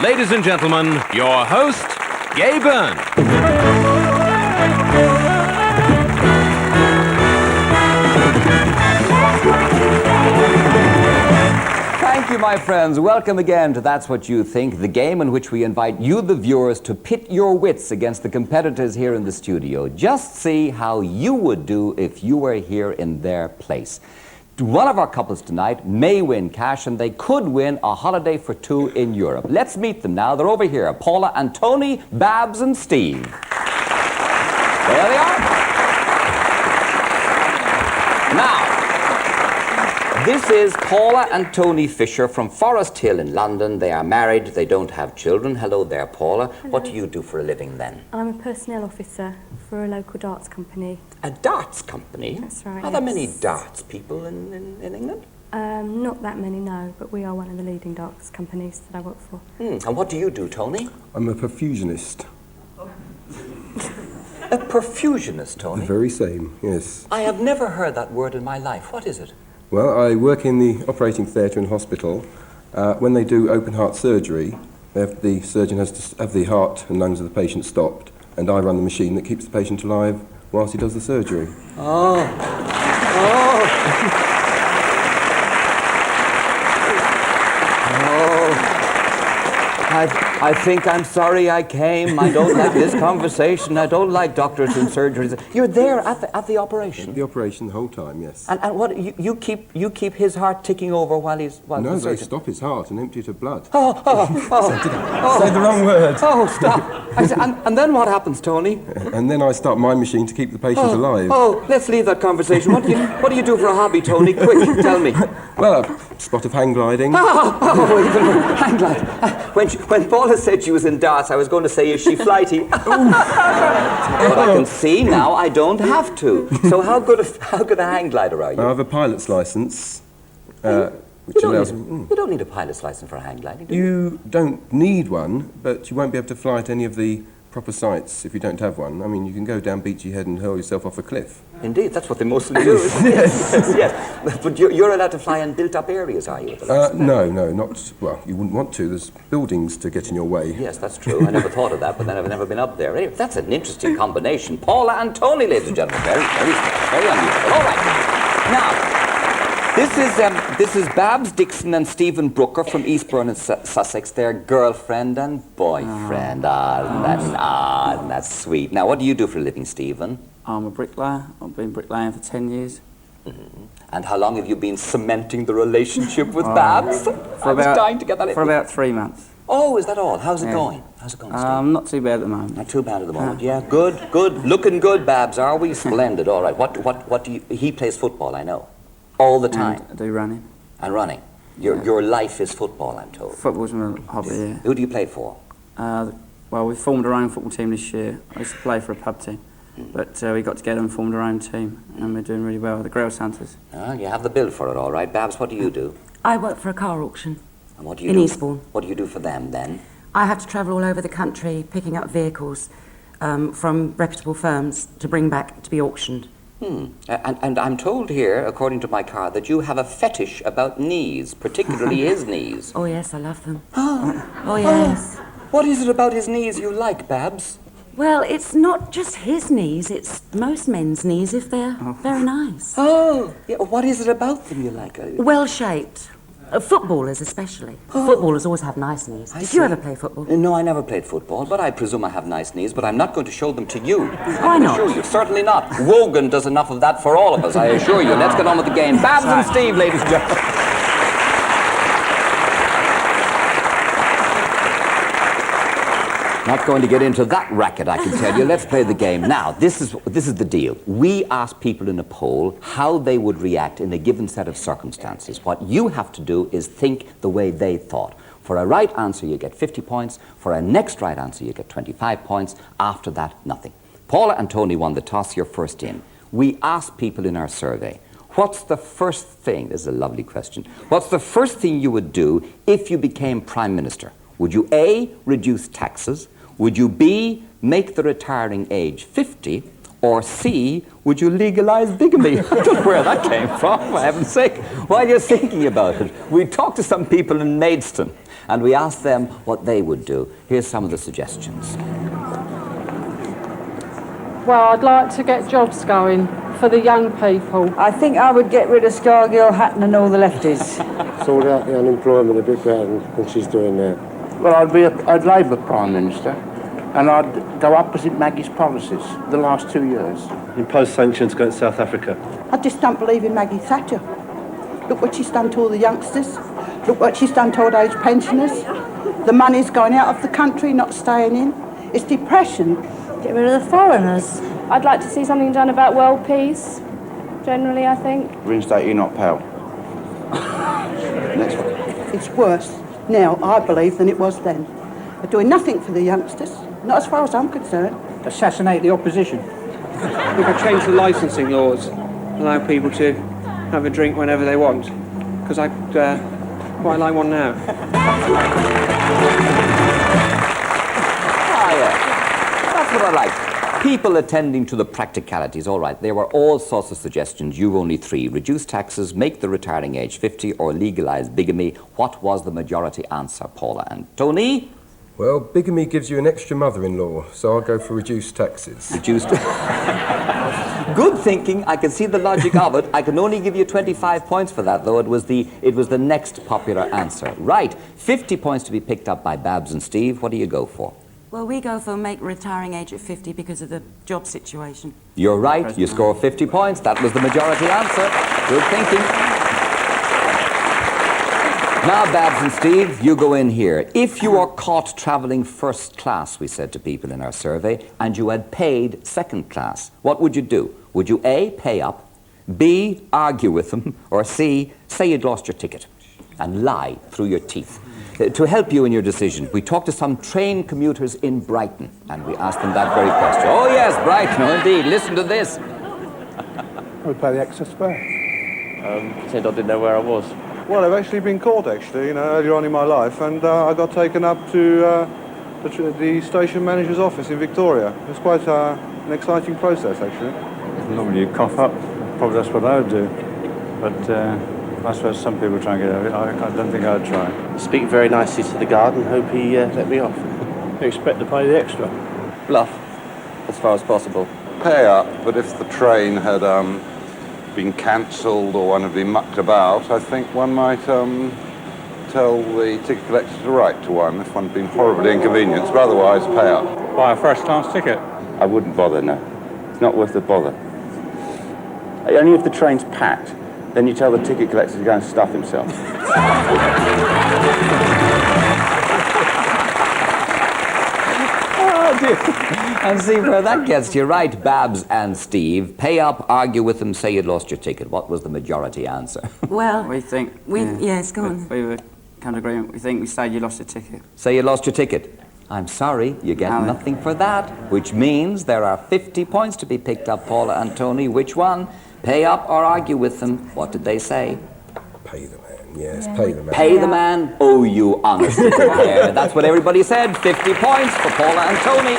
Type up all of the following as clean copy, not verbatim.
Ladies and gentlemen, your host, Byrne. Thank you, my friends. Welcome again to That's What You Think, the game in which we invite you, the viewers, to pit your wits against the competitors here in the studio. Just see how you would do if you were here in their place. One of our couples tonight may win cash, and they could win a holiday for two in Europe. Let's meet them now. They're over here. Paula and Tony, Babs and Steve. There they are. Now, this is Paula and Tony Fisher from Forest Hill in London. They are married. They don't have children. Hello there, Paula. Hello. What do you do for a living then? I'm a personnel officer for a local darts company. A darts company? That's right. Are there many darts people in England? Not that many, no, but we are one of the leading darts companies that I work for. And what do you do, Tony? I'm a perfusionist. A perfusionist, Tony? The very same, yes. I have never heard that word in my life. What is it? Well, I work in the operating theatre in hospital. When they do open heart surgery, the surgeon has to have the heart and lungs of the patient stopped, and I run the machine that keeps the patient alive whilst he does the surgery. I think I'm sorry I came. I don't like this conversation. I don't like doctors and surgeries. You're there at the operation? The operation the whole time, yes. And what, you keep his heart ticking over while he's... No, they stop his heart and empty it of blood. Say the wrong word. Oh, stop. And then what happens, Tony? And then I start my machine to keep the patient alive. Oh, let's leave that conversation. What do you do for a hobby, Tony? Quick, tell me. Well, a spot of hang gliding. Even hang glide. When Paula said she was in darts, I was going to say, is she flighty? But I can see now I don't have to. So how good a hang glider are you? I have a pilot's licence, which You allows... don't need a pilot's license for a hang gliding, do you? You don't need one, but you won't be able to fly at any of the proper sites if you don't have one. I mean, you can go down Beachy Head and hurl yourself off a cliff. Indeed, that's what they mostly do. Yes. But you're allowed to fly in built-up areas, are you? No, not... Well, you wouldn't want to. There's buildings to get in your way. Yes, that's true. I never thought of that, but then I've never been up there. Anyway, that's an interesting combination. Paula and Tony, ladies and gentlemen. Very unusual. All right. Now, this is Babs Dixon and Stephen Brooker from East Byrne in Sussex. Their girlfriend and boyfriend. Isn't that sweet? Now, what do you do for a living, Stephen? I'm a bricklayer. I've been bricklaying for 10 years. Mm-hmm. And how long have you been cementing the relationship with Babs? I was dying to get that in. For about 3 months. Oh, is that all? How's it going? How's it going, Steve? Not too bad at the moment. Not too bad at the moment. Yeah, good. Looking good, Babs, are we? Splendid. All right. What do you... He plays football, I know. All the time. And I do running. And running. Your life is football, I'm told. Football's my hobby, yeah. Who do you play for? Well, we formed our own football team this year. I used to play for a pub team. But we got together and formed our own team, and we're doing really well. The Grails Hunters. Oh, you have the bill for it, all right. Babs, what do you do? I work for a car auction And what do you in do? Eastbourne. What do you do for them, then? I have to travel all over the country picking up vehicles from reputable firms to bring back to be auctioned. And I'm told here, according to my card, that you have a fetish about knees, particularly his knees. Oh, yes, I love them. Oh, yes. What is it about his knees you like, Babs? Well, it's not just his knees, it's most men's knees if they're very nice. Oh, yeah, what is it about them you like? Well-shaped. Footballers especially. Footballers always have nice knees. Did you ever play football? No, I never played football, but I presume I have nice knees, but I'm not going to show them to you. Why not? I assure you, certainly not. Wogan does enough of that for all of us, I assure you. Let's get on with the game. Babs and Steve, ladies and gentlemen. Not going to get into that racket, I can tell you. Let's play the game. Now, this is the deal. We ask people in a poll how they would react in a given set of circumstances. What you have to do is think the way they thought. For a right answer, you get 50 points. For a next right answer, you get 25 points. After that, nothing. Paula and Tony won the toss. You're first in. We asked people in our survey, what's the first thing, this is a lovely question, what's the first thing you would do if you became Prime Minister? Would you A, reduce taxes? Would you B, make the retiring age 50? Or C, would you legalise bigamy? I don't know where that came from, for heaven's sake. While you're thinking about it, we talked to some people in Maidstone and we asked them what they would do. Here's some of the suggestions. Well, I'd like to get jobs going for the young people. I think I would get rid of Scragg, Hutton and all the lefties. Sort out the unemployment a bit better than she's doing now. Well, I'd Labour Prime Minister, and I'd go opposite Maggie's policies the last 2 years. Impose sanctions against South Africa. I just don't believe in Maggie Thatcher. Look what she's done to all the youngsters. Look what she's done to old age pensioners. The money's going out of the country, not staying in. It's depression. Get rid of the foreigners. I'd like to see something done about world peace, generally, I think. Reinstate Enoch Powell. Next one. It's worse now, I believe, than it was then. They're doing nothing for the youngsters, not as far as I'm concerned. Assassinate the opposition. We could change the licensing laws, allow people to have a drink whenever they want, because I quite like one now. That's what I like. People attending to the practicalities, all right. There were all sorts of suggestions. You've only 3. Reduce taxes, make the retiring age 50, or legalise bigamy. What was the majority answer, Paula and Tony? Well, bigamy gives you an extra mother-in-law, so I'll go for reduced taxes. Reduced... Good thinking. I can see the logic of it. I can only give you 25 points for that, though. It was the next popular answer. Right. 50 points to be picked up by Babs and Steve. What do you go for? Well, we go for make retiring age at 50 because of the job situation. You're right. You score 50 points. That was the majority answer. Good thinking. Now, Babs and Steve, you go in here. If you are caught travelling first class, we said to people in our survey, and you had paid second class, what would you do? Would you A, pay up, B, argue with them, or C, say you'd lost your ticket and lie through your teeth? To help you in your decision, we talked to some train commuters in Brighton, and we asked them that very question. Oh yes, Brighton, oh, indeed. Listen to this. I would pay the excess fare. Said I didn't know where I was. Well, I've actually been caught, earlier on in my life, and I got taken up to the station manager's office in Victoria. It was quite an exciting process, actually. Normally you cough up, probably that's what I would do. But I suppose some people try and get over it. I don't think I'd try. Speak very nicely to the guard and hope he let me off. You expect to pay the extra? Bluff, as far as possible. Pay up, but if the train had been cancelled or one had been mucked about, I think one might tell the ticket collector to write to one if one had been horribly inconvenienced, but otherwise pay up. Buy a first-class ticket? I wouldn't bother, no. It's not worth the bother. Only if the train's packed. Then you tell the ticket collector to go and stuff himself. Oh, dear. And see where that gets you. Right, Babs and Steve. Pay up, argue with them, say you'd lost your ticket. What was the majority answer? Well, we think... Yes, go on. We were kind of agreement. We think we say you lost your ticket. Say you lost your ticket. I'm sorry, you get nothing for that, which means there are 50 points to be picked up, Paula and Tony. Which one? Pay up or argue with them? What did they say? Pay the man, yes, pay the man. Pay the man? Oh, you honestly compare. That's what everybody said. 50 points for Paula and Tony.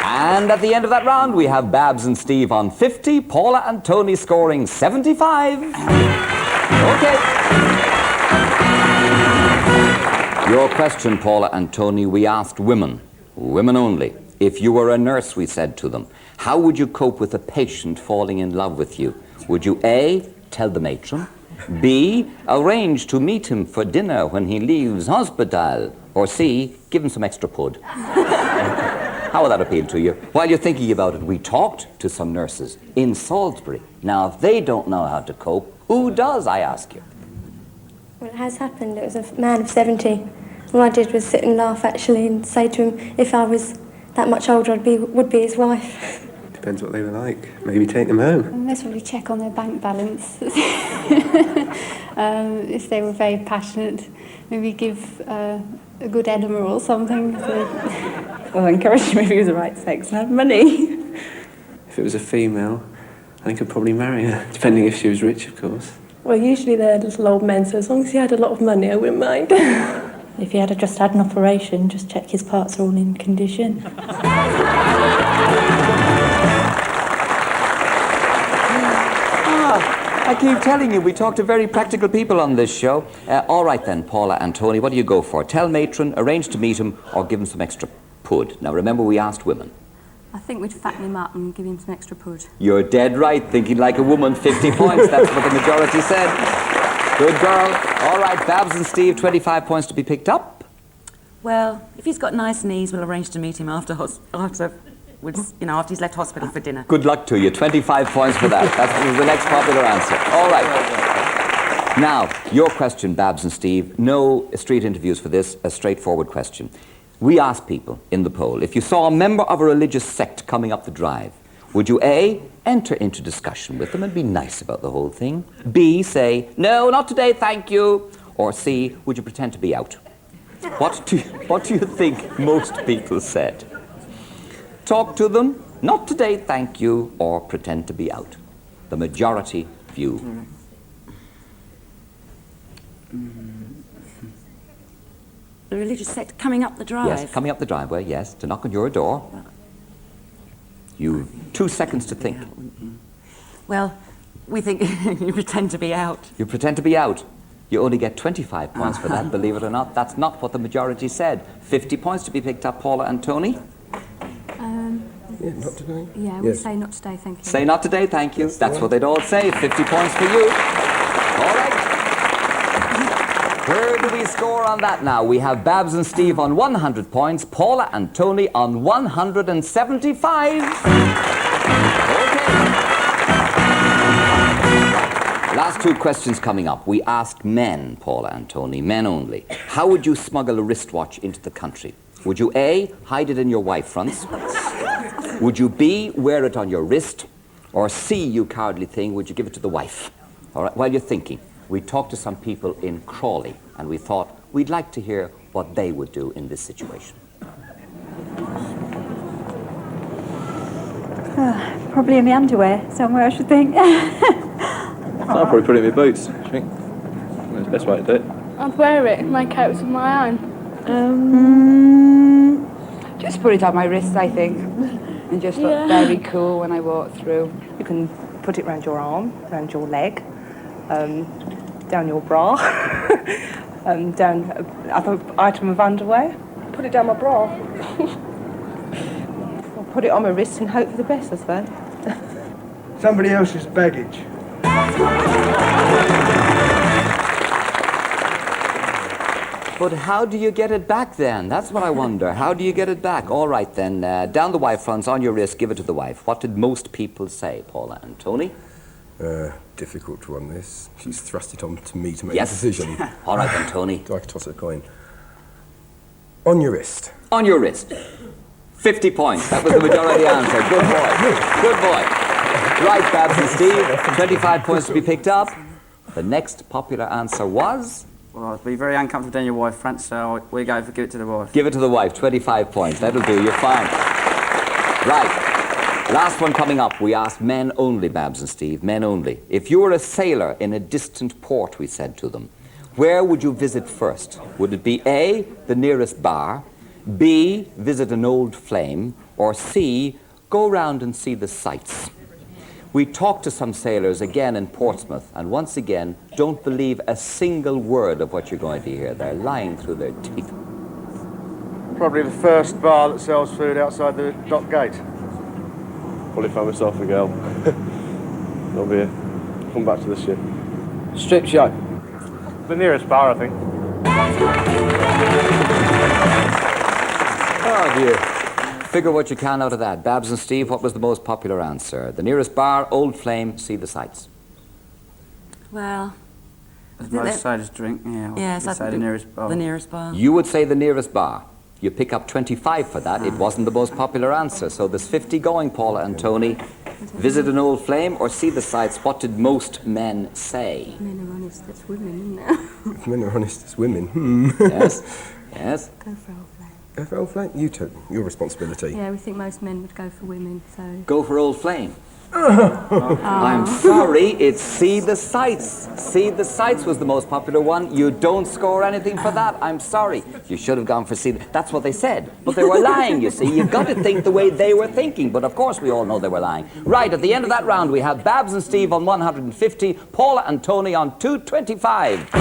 And at the end of that round, we have Babs and Steve on 50, Paula and Tony scoring 75. Okay. Your question, Paula and Tony, we asked women only. If you were a nurse, we said to them, how would you cope with a patient falling in love with you? Would you A, tell the matron, B, arrange to meet him for dinner when he leaves hospital, or C, give him some extra pud? How will that appeal to you? While you're thinking about it, we talked to some nurses in Salisbury. Now, if they don't know how to cope, who does, I ask you? Well, it has happened. It was a man of 70. All I did was sit and laugh, actually, and say to him, if I was that much older, I would be his wife. Depends what they were like. Maybe take them home. Let's probably check on their bank balance. If they were very passionate, maybe give a good enema or something. Well, encourage him if he was the right sex and had money. If it was a female, I think I'd probably marry her, depending if she was rich, of course. Well, usually they're little old men, so as long as he had a lot of money, I wouldn't mind. If he had just had an operation, just check his parts are all in condition. I keep telling you, we talk to very practical people on this show. All right then, Paula and Tony, what do you go for? Tell matron, arrange to meet him, or give him some extra pud? Now remember, we asked women. I think we'd fatten him up and give him some extra pud. You're dead right, thinking like a woman, 50 points. That's what the majority said. Good girl. All right, Babs and Steve, 25 points to be picked up. Well, if he's got nice knees, we'll arrange to meet him after he's left hospital for dinner. Good luck to you. 25 points for that. That's the next popular answer. All right. Now, your question, Babs and Steve. No street interviews for this. A straightforward question. We asked people in the poll, if you saw a member of a religious sect coming up the drive, would you A, enter into discussion with them and be nice about the whole thing? B, say, no, not today, thank you. Or C, would you pretend to be out? What do you think most people said? Talk to them, not today, thank you, or pretend to be out. The majority view. The religious sect coming up the drive? Yes, coming up the driveway, yes, to knock on your door. You've 2 seconds to think. Well, we think you pretend to be out. You pretend to be out. You only get 25 points for that, believe it or not. That's not what the majority said. 50 points to be picked up, Paula and Tony. Yeah, not today. Yeah, we say not today, thank you. Say not today, thank you. That's what they'd all say. 50 points for you. All right. Where do we score on that now? We have Babs and Steve on 100 points, Paula and Tony on 175. Last 2 questions coming up. We asked men, Paula and Tony, men only. How would you smuggle a wristwatch into the country? Would you A, hide it in your wife fronts? Would you B, wear it on your wrist? Or C, you cowardly thing, would you give it to the wife? All right, while you're thinking, we talked to some people in Crawley and we thought we'd like to hear what they would do in this situation. Probably in my underwear somewhere, I should think. I'll probably put it in my boots, I think. That's the best way to do it. I'd wear it, make out with my own. Just put it on my wrist, I think, and just look very cool when I walk through. You can put it around your arm, around your leg, down your bra, down other item of underwear. Put it down my bra. Or put it on my wrist and hope for the best, I suppose. Somebody else's baggage. But how do you get it back then? That's what I wonder. How do you get it back? All right then, down the wife fronts, on your wrist, give it to the wife. What did most people say, Paula and Tony? Difficult one, this. She's thrust it on to me to make Yes. a decision. All right then, Tony. Do I toss a coin? On your wrist. On your wrist. 50 points. That was the majority answer. Good boy. Good boy. Right, Babs and Steve. 25 points to be picked up. The next popular answer was? Well, it'd be very uncomfortable down your wife front, so we go for give it to the wife. Give it to the wife. 25 points. That'll do. You're fine. Right. Last one coming up. We asked men only, Babs and Steve. Men only. If you were a sailor in a distant port, we said to them, where would you visit first? Would it be A, the nearest bar, B, visit an old flame, or C, go round and see the sights? We talked to some sailors again in Portsmouth, and once again, don't believe a single word of what you're going to hear. They're lying through their teeth. Probably the first bar that sells food outside the dock gate. Probably find myself a girl. That'll be it. Come back to the ship. Strip show. The nearest bar, I think. Oh dear. Figure what you can out of that. Babs and Steve, what was the most popular answer? The nearest bar, old flame, see the sights. Well, As most sailors drink, yes, I'd say the nearest bar. The nearest bar. You would say the nearest bar. You pick up 25 for that. It wasn't the most popular answer. So there's 50 going, Paula and Tony. Visit an old flame or see the sights. What did most men say? Men are honest, it's women, isn't it? If men are honest, it's women. Yes. Yes. Go for old flame. Go for old flame? You took your responsibility. Yeah, we think most men would go for women, so... Go for old flame. I'm sorry, it's See the Sights. See the Sights was the most popular one. You don't score anything for that. I'm sorry. You should have gone for See. That's what they said. But they were lying, you see. You've got to think the way they were thinking. But of course, we all know they were lying. Right, at the end of that round, we have Babs and Steve on 150, Paula and Tony on 225.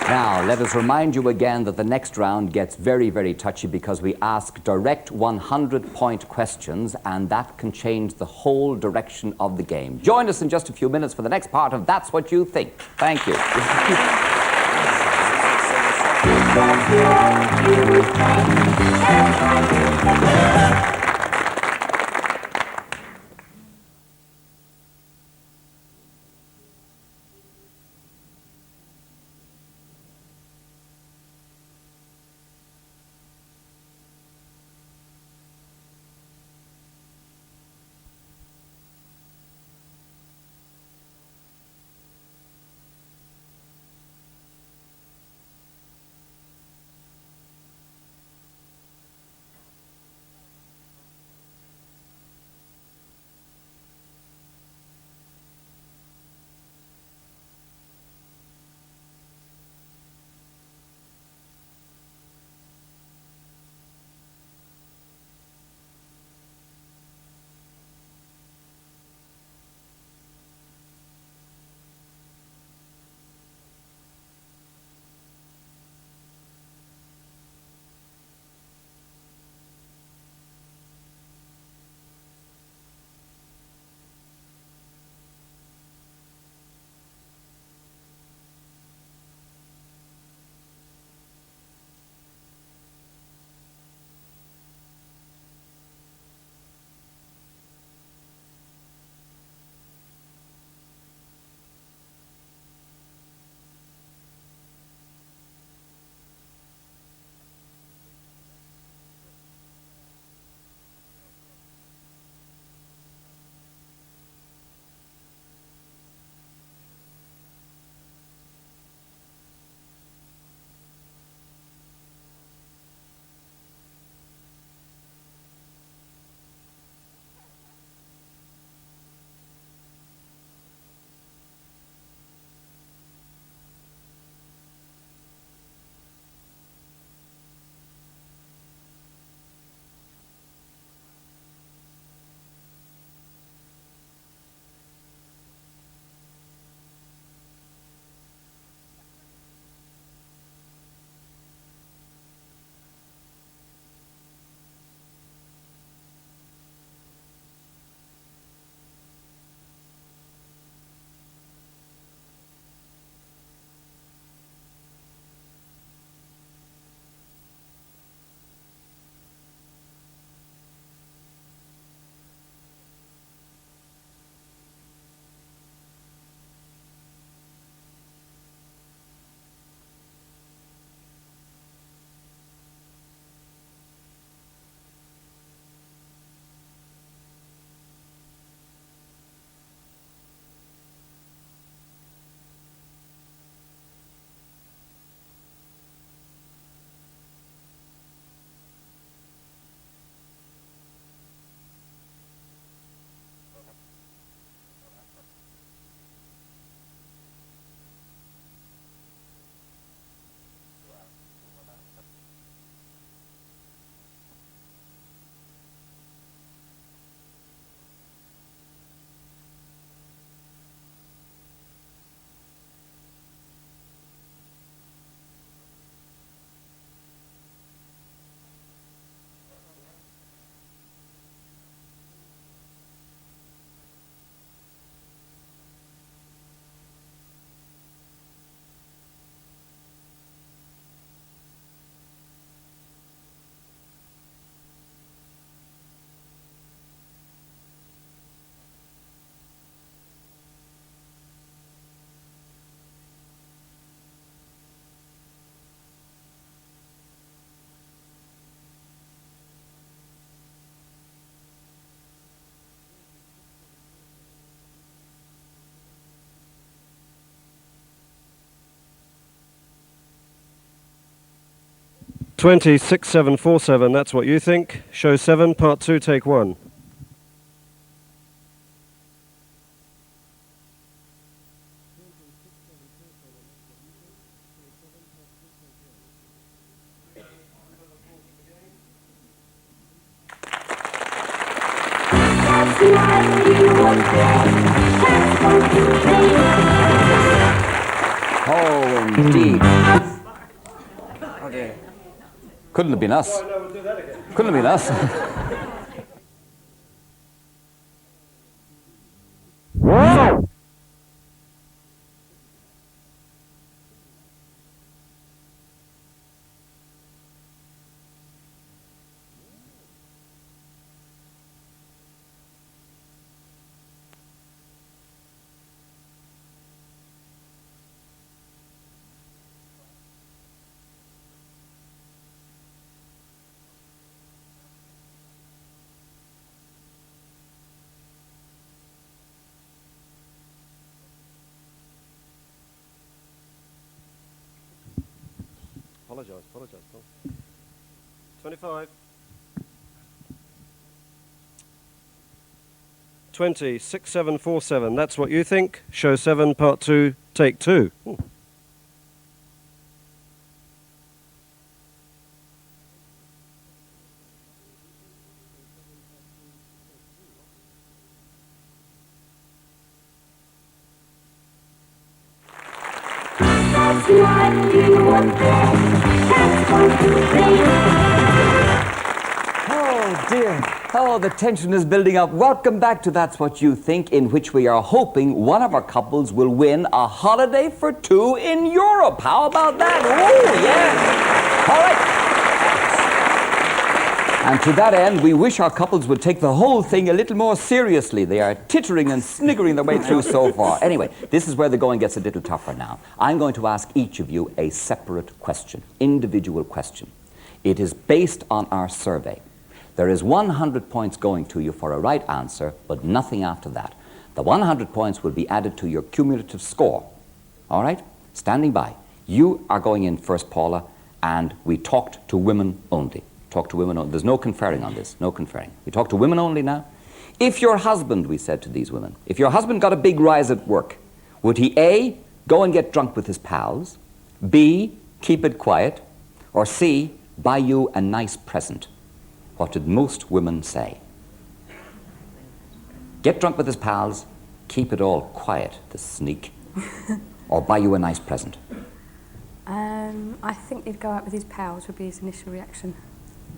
Now, let us remind you again that the next round gets very, very touchy because we ask direct 100-point questions, and that can change the whole direction of the game. Join us in just a few minutes for the next part of That's What You Think. Thank you. 206747, that's what you think. Show 7, part 2, take 1. Oh, indeed. Oh dear. Couldn't have been us. Couldn't have been us. Apologise, Paul. 25. 206747, that's what you think. Show 7, part 2, take 2. Ooh. Oh dear. Oh, the tension is building up. Welcome back to That's What You Think, in which we are hoping one of our couples will win a holiday for 2 in Europe. How about that? Oh, yes. All right. And to that end, we wish our couples would take the whole thing a little more seriously. They are tittering and sniggering their way through so far. Anyway, this is where the going gets a little tougher now. I'm going to ask each of you a separate question, individual question. It is based on our survey. There is 100 points going to you for a right answer, but nothing after that. The 100 points will be added to your cumulative score. All right? Standing by. You are going in first, Paula, and we talked to women only. Talk to women only. There's no conferring on this, no conferring. We talk to women only now. If your husband, we said to these women, if your husband got a big rise at work, would he A, go and get drunk with his pals, B, keep it quiet, or C, buy you a nice present? What did most women say? Get drunk with his pals, keep it all quiet, the sneak, or buy you a nice present? I think he'd go out with his pals would be his initial reaction.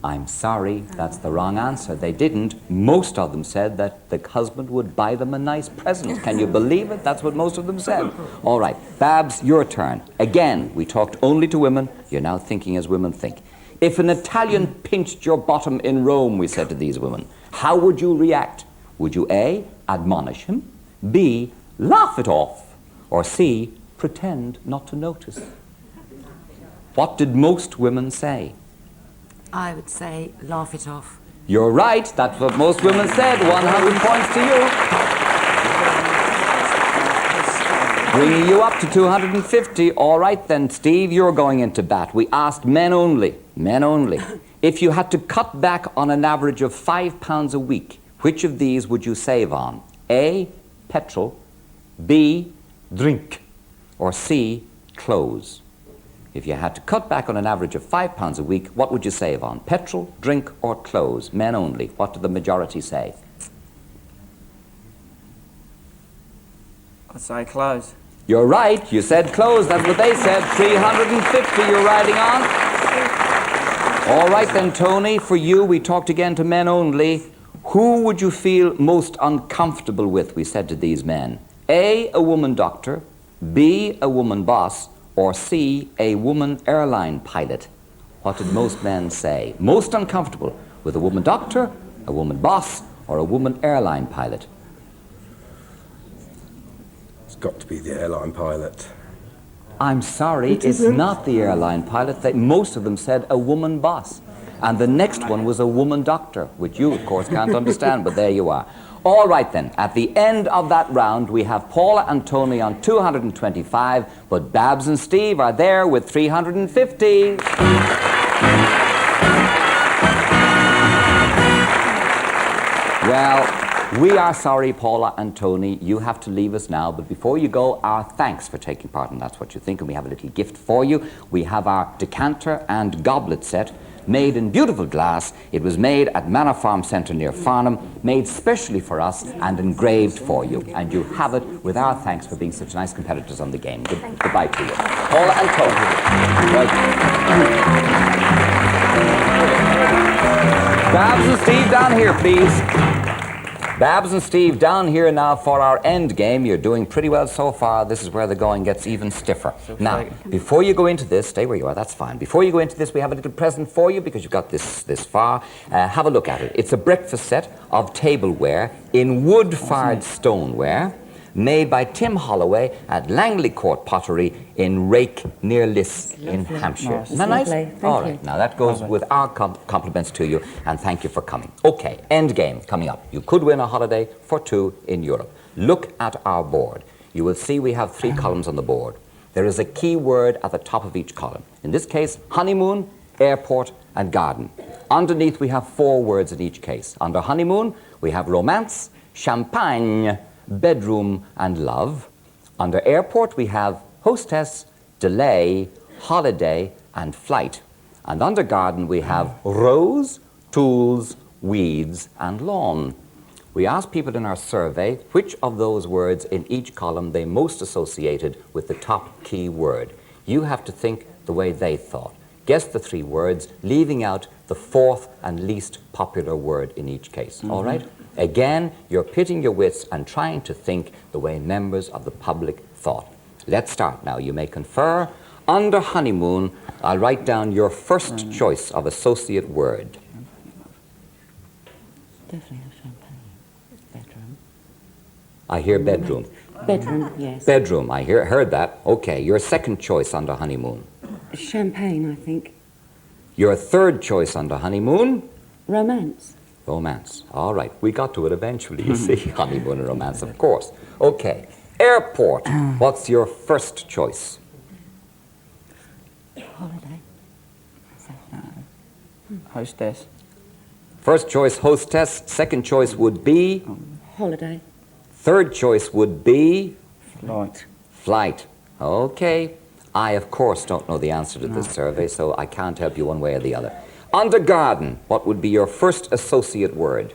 I'm sorry, that's the wrong answer. They didn't. Most of them said that the husband would buy them a nice present. Can you believe it? That's what most of them said. All right, Babs, your turn. Again, we talked only to women. You're now thinking as women think. If an Italian pinched your bottom in Rome, we said to these women, how would you react? Would you A, admonish him, B, laugh it off, or C, pretend not to notice? What did most women say? I would say laugh it off. You're right, that's what most women said. 100 points to you. Bringing you up to 250. All right then, Steve, you're going into bat. We asked men only. Men only. If you had to cut back on an average of £5 a week, which of these would you save on? A, petrol, B, drink, or C, clothes? If you had to cut back on an average of £5 a week, what would you save on? Petrol, drink, or clothes? Men only. What did the majority say? I'd say clothes. You're right. You said clothes. That's what they said. 350 you're riding on. All right then, Tony, for you, we talked again to men only. Who would you feel most uncomfortable with, we said to these men? A woman doctor, B, a woman boss, or C, a woman airline pilot? What did most men say? Most uncomfortable with a woman doctor, a woman boss, or a woman airline pilot? It's got to be the airline pilot. I'm sorry, it's not the airline pilot. Most of them said a woman boss. And the next one was a woman doctor, which you, of course, can't understand, but there you are. All right then, at the end of that round, we have Paula and Tony on 225, but Babs and Steve are there with 350. Well, we are sorry, Paula and Tony. You have to leave us now. But before you go, our thanks for taking part in That's What You Think. And we have a little gift for you. We have our decanter and goblet set made in beautiful glass. It was made at Manor Farm Centre near Farnham, made specially for us and engraved for you. And you have it with our thanks for being such nice competitors on the game. Goodbye to you. Paula and Tony. Welcome. Babs and Steve down here, please. Babs and Steve down here now for our end game. You're doing pretty well so far. This is where the going gets even stiffer. Now, before you go into this, stay where you are, that's fine. Before you go into this, we have a little present for you because you've got this far. Have a look at it. It's a breakfast set of tableware in wood-fired stoneware made by Tim Holloway at Langley Court Pottery in Rake near Liss in Hampshire. Isn't that nice? All right, now that goes with our compliments to you, and thank you for coming. Okay, end game coming up. You could win a holiday for 2 in Europe. Look at our board. You will see we have 3 columns on the board. There is a key word at the top of each column. In this case, honeymoon, airport, and garden. Underneath, we have 4 words in each case. Under honeymoon, we have romance, champagne, bedroom, and love. Under airport, we have hostess, delay, holiday, and flight. And under garden, we have rose, tools, weeds, and lawn. We asked people in our survey which of those words in each column they most associated with the top key word. You have to think the way they thought. Guess the 3 words, leaving out the 4th and least popular word in each case. All right? Again, you're pitting your wits and trying to think the way members of the public thought. Let's start now. You may confer. Under honeymoon, I'll write down your first choice of associate word. Definitely have champagne. Bedroom. I hear bedroom. Bedroom, yes. Bedroom, I heard that. Okay, your second choice under honeymoon. Champagne, I think. Your third choice under honeymoon? Romance. Romance. All right, we got to it eventually, you see. Honeymoon and romance, of course. Okay, airport. What's your first choice? Holiday. Hostess. First choice, hostess. Second choice would be? Holiday. Third choice would be? Flight. Flight. Okay. I, of course, don't know the answer to this survey, so I can't help you one way or the other. Under garden, what would be your first associate word?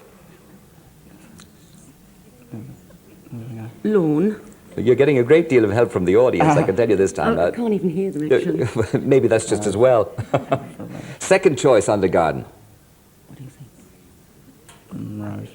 Lawn. You're getting a great deal of help from the audience, I can tell you this time. I can't even hear them, actually. Maybe that's just as well. Second choice under garden. What do you think? Rose.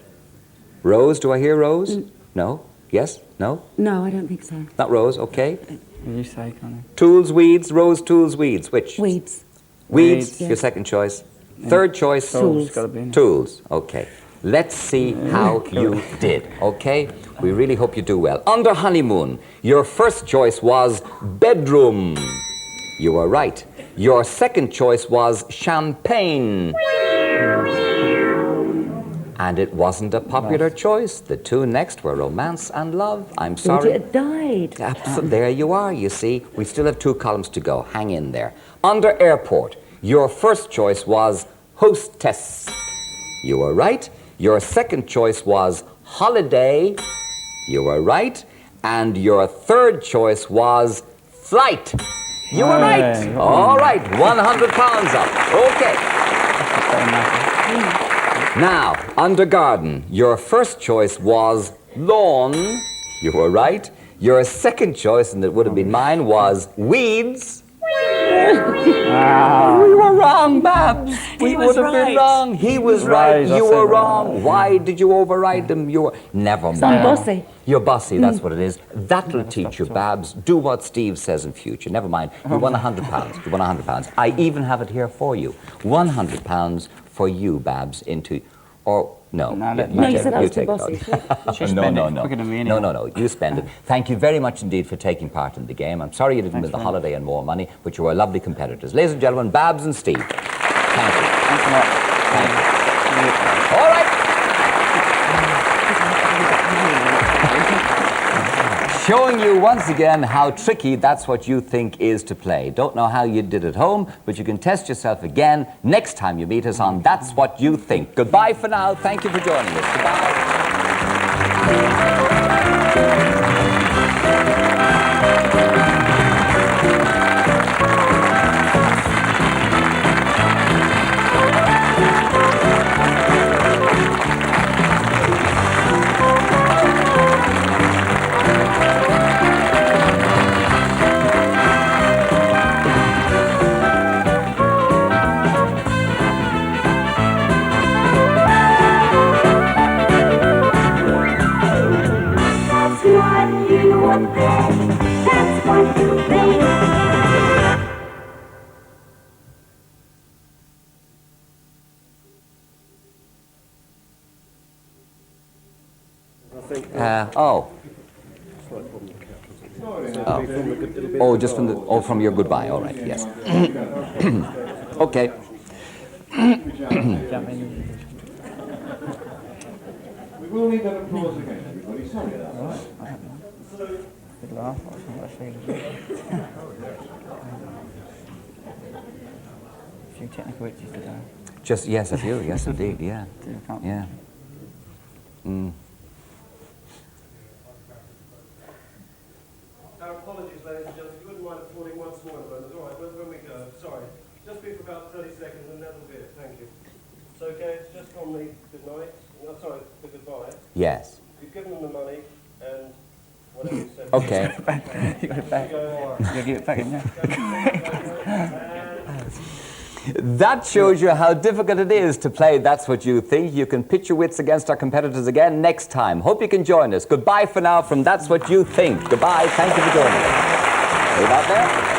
Rose, do I hear rose? No? Yes? No? No, I don't think so. Not rose, okay. What did you say, Colin? Tools, weeds, rose, tools, weeds. Which? Weeds. Weeds, Yes. your second choice. Third choice? Tools. Gotta be in. Tools, okay. Let's see how you did, okay? We really hope you do well. Under honeymoon, your first choice was bedroom. You were right. Your second choice was champagne. And it wasn't a popular choice. The 2 next were romance and love. I'm sorry. It died. There you are, you see. We still have 2 columns to go. Hang in there. Under airport, your first choice was hostess. You were right. Your second choice was holiday. You were right. And your third choice was flight. You were right. All right, £100 up. Okay. Now, under garden, your first choice was lawn. You were right. Your second choice, and it would have been mine, was weeds. We were wrong, Babs. We would have been wrong. He was right. You were wrong. Why did you override them? You were... Never mind. I'm bossy. You're bossy, that's what it is. That'll teach you, Babs. Do what Steve says in future. Never mind. You won £100. You won £100. I even have it here for you. £100 for you, Babs, into... Or... No, you said I was too bossy. No. You spend it. Thank you very much indeed for taking part in the game. I'm sorry you didn't win the holiday and more money, but you were lovely competitors. Ladies and gentlemen, Babs and Steve. Thank you. Thanks a lot. Thank you. All right. Showing you once again how tricky That's What You Think is to play. Don't know how you did at home, but you can test yourself again next time you meet us on That's What You Think. Goodbye for now. Thank you for joining us. Goodbye. That's what you think. Oh, just from the, oh, from your goodbye, all right, yes. Okay. We will need that applause again, everybody. Sorry about that. Good laugh. I a few technical itches today. Just, yes, a few, yes, indeed, yeah. Yeah. Mm. Our apologies, ladies and gentlemen. If you wouldn't mind applauding once more, all right, when we go. Sorry. Just be for about 30 seconds and that'll be it. Thank you. So, okay, it's just on the good night. No, sorry, the goodbye. Yes. You've given them the money and whatever you said. Okay. You got it back. You'll give it back, didn't you? That shows you how difficult it is to play That's What You Think. You can pitch your wits against our competitors again next time. Hope you can join us. Goodbye for now from That's What You Think. Goodbye. Thank you for joining us. Are you out there?